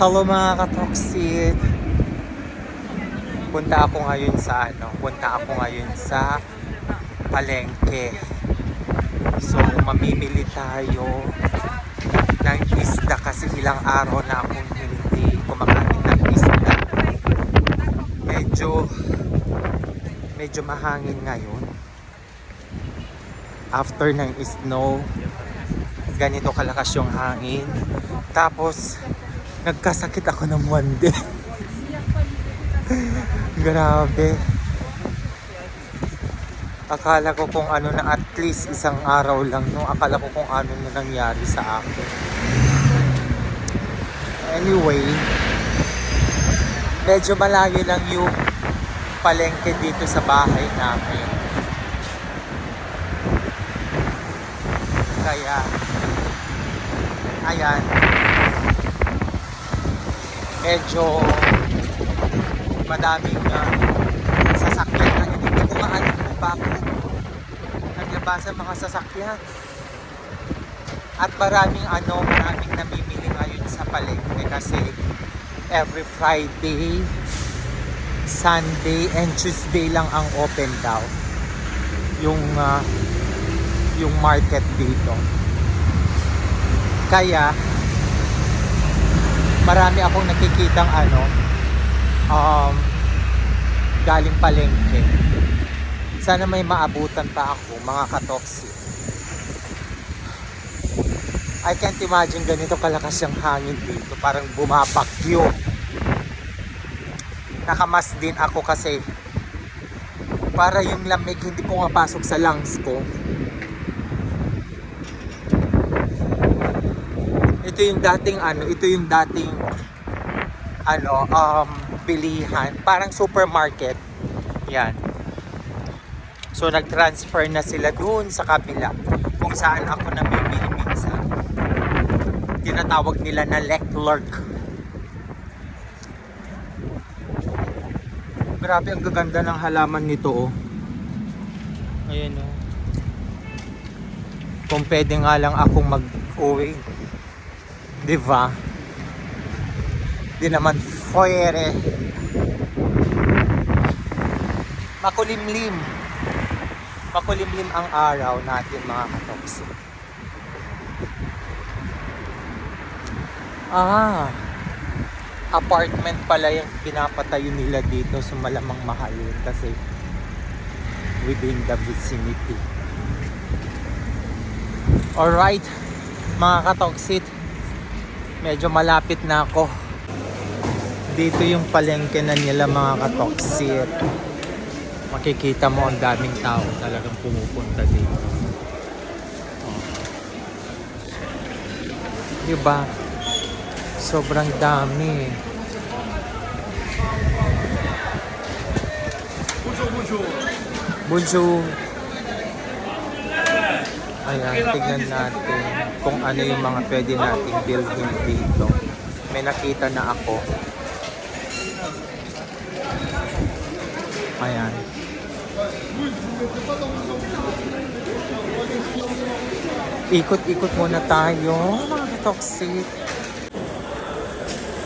Hello mga katoksit. Punta ako ngayon sa palengke. So mamimili tayo ng isda kasi ilang araw na akong hindi kumakain ng isda. Medyo mahangin ngayon. After ng snow, ganito kalakas yung hangin. Tapos nagkasakit ako ng one day. Grabe. Akala ko kung ano na, at least isang araw lang, no? Akala ko kung ano na nangyari sa akin. Anyway, medyo malayo lang yung palengke dito sa bahay namin. Kaya, ayan, medyo madaming sasakyan. Hindi ko maalam kung bakit naglabasan mga sasakyan. At maraming namimili ngayon sa palengke kasi every Friday, Sunday, and Tuesday lang ang open daw yung market dito. Kaya marami akong nakikitang galing palengke. Sana may maabutan pa ako, mga katoksit. I can't imagine ganito kalakas yung hangin dito, parang bumabagyo. Nakamas din ako kasi para yung lamig hindi pumapasok sa lungs ko. Ito yung dating bilihan, parang supermarket. Yan. So nag-transfer na sila doon sa kabila kung saan ako namimili minsan. Tinatawag nila na Leclerc. Grabe, ang gaganda ng halaman nito, oh. Ayan, oh. Kung pwede nga lang akong mag-uwi, diba? Di naman foyere. Makulimlim ang araw natin, mga katoksit. Apartment pala yung pinapatayo nila dito, so malamang mahal yun kasi within the vicinity. Alright, mga katoksit, medyo malapit na ako. Dito yung palengke na nila, mga katoksit. Makikita mo ang daming tao talagang pumupunta dito. Diba? Sobrang dami. Bonjour. Ayan, tignan natin kung ano yung mga pwede nating building dito. May nakita na ako. Ayan. Ikot-ikot muna tayo, mga katoksit.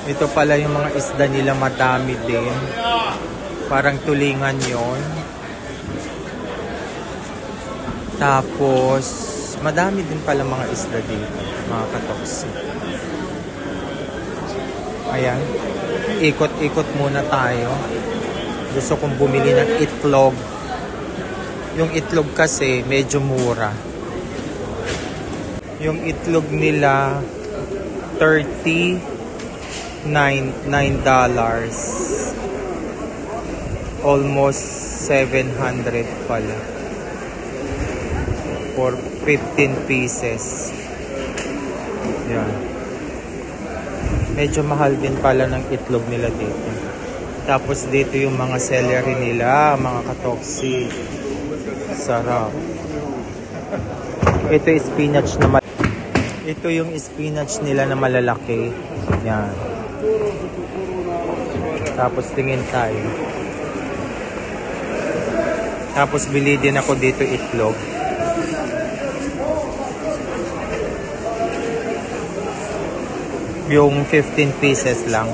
Ito pala yung mga isda nila, madami din. Parang tulingan yon. Tapos madami din pala mga isda dito, mga katoksit. Ayan. Ikot-ikot muna tayo. Gusto kong bumili ng itlog. Yung itlog kasi medyo mura. Yung itlog nila $39. Almost 700 pala. For 15 pieces. Yan. Medyo mahal din pala ng itlog nila dito. Tapos dito yung mga celery nila, mga katoksit. Sarap. Ito yung spinach na ito yung spinach nila na malalaki. Yan. Tapos tingin tayo. Tapos bili din ako dito itlog. Yung 15 pieces lang.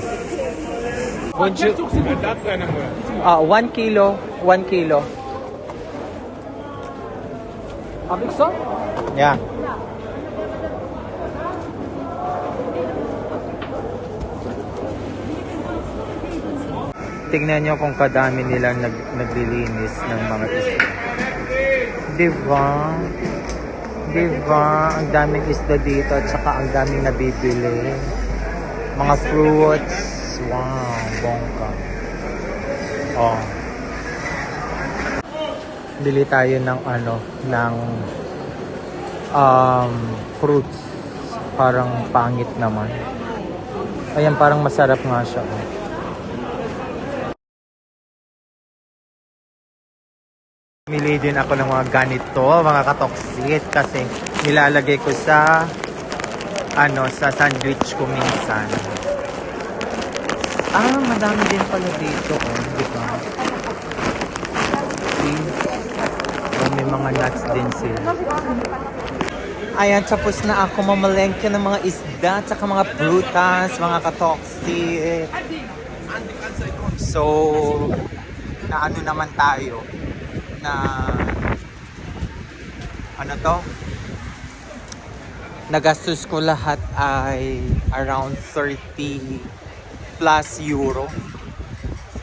Would you... 1 kilo. 1 kilo. Yeah. Tingnan nyo kung kadami nila naglilinis ng mga isda. Diba? Diba? Ang daming isda dito at saka ang daming nabibili. Mga fruits. Wow, bongga. Oh. Bili tayo ng fruits. Parang pangit naman. Ayan, parang masarap nga siya. Mili din ako ng mga ganito, mga katoksit, kasi nilalagay ko sa sa sandwich ko minsan. Madami din pala dito, di ba? See? May mga nuts din sila. Ayan, tapos na ako mamalengke ng mga isda at saka mga prutas, mga katoksit. So, naano naman tayo na nagastos ko lahat ay around 30 plus euro.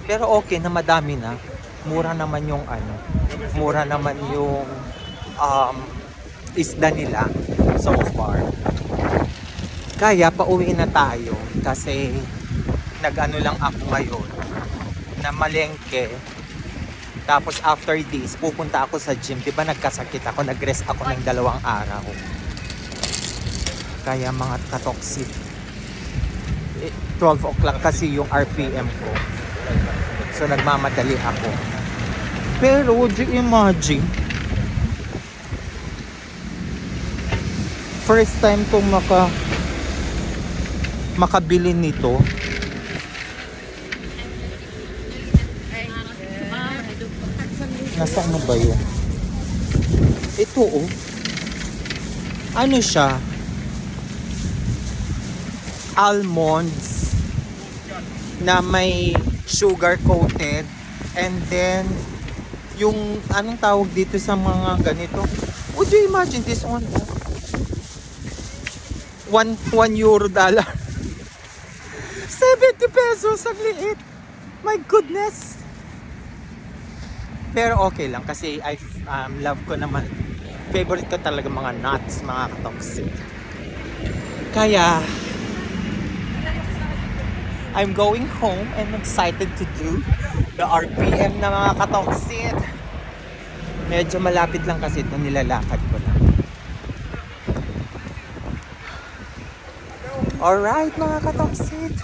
Pero okay na, madami na. Mura naman yung isda nila so far. Kaya pauwi na tayo kasi nag-ano lang ako ngayon na malengke. Tapos after this, pupunta ako sa gym. Diba nagkasakit ako, nag-rest ako ng 2 araw. Kaya mga katoksit, 12 o'clock kasi yung RPM ko. So nagmamadali ako. Pero would you imagine, first time kong makabili nito. Nasaan na ba yun? Ito ano siya? Almonds na may sugar coated, and then yung anong tawag dito sa mga ganito? Would you imagine this one? 1 euro dollar. 70 pesos ang liit. My goodness. Pero okay lang kasi I love ko naman. Favorite ko talaga mga nuts, mga katoksit. Kaya I'm going home and excited to do the RPM na mga katoksit. Medyo malapit lang kasi ito, nilalakad ko lang. Alright mga katoksit.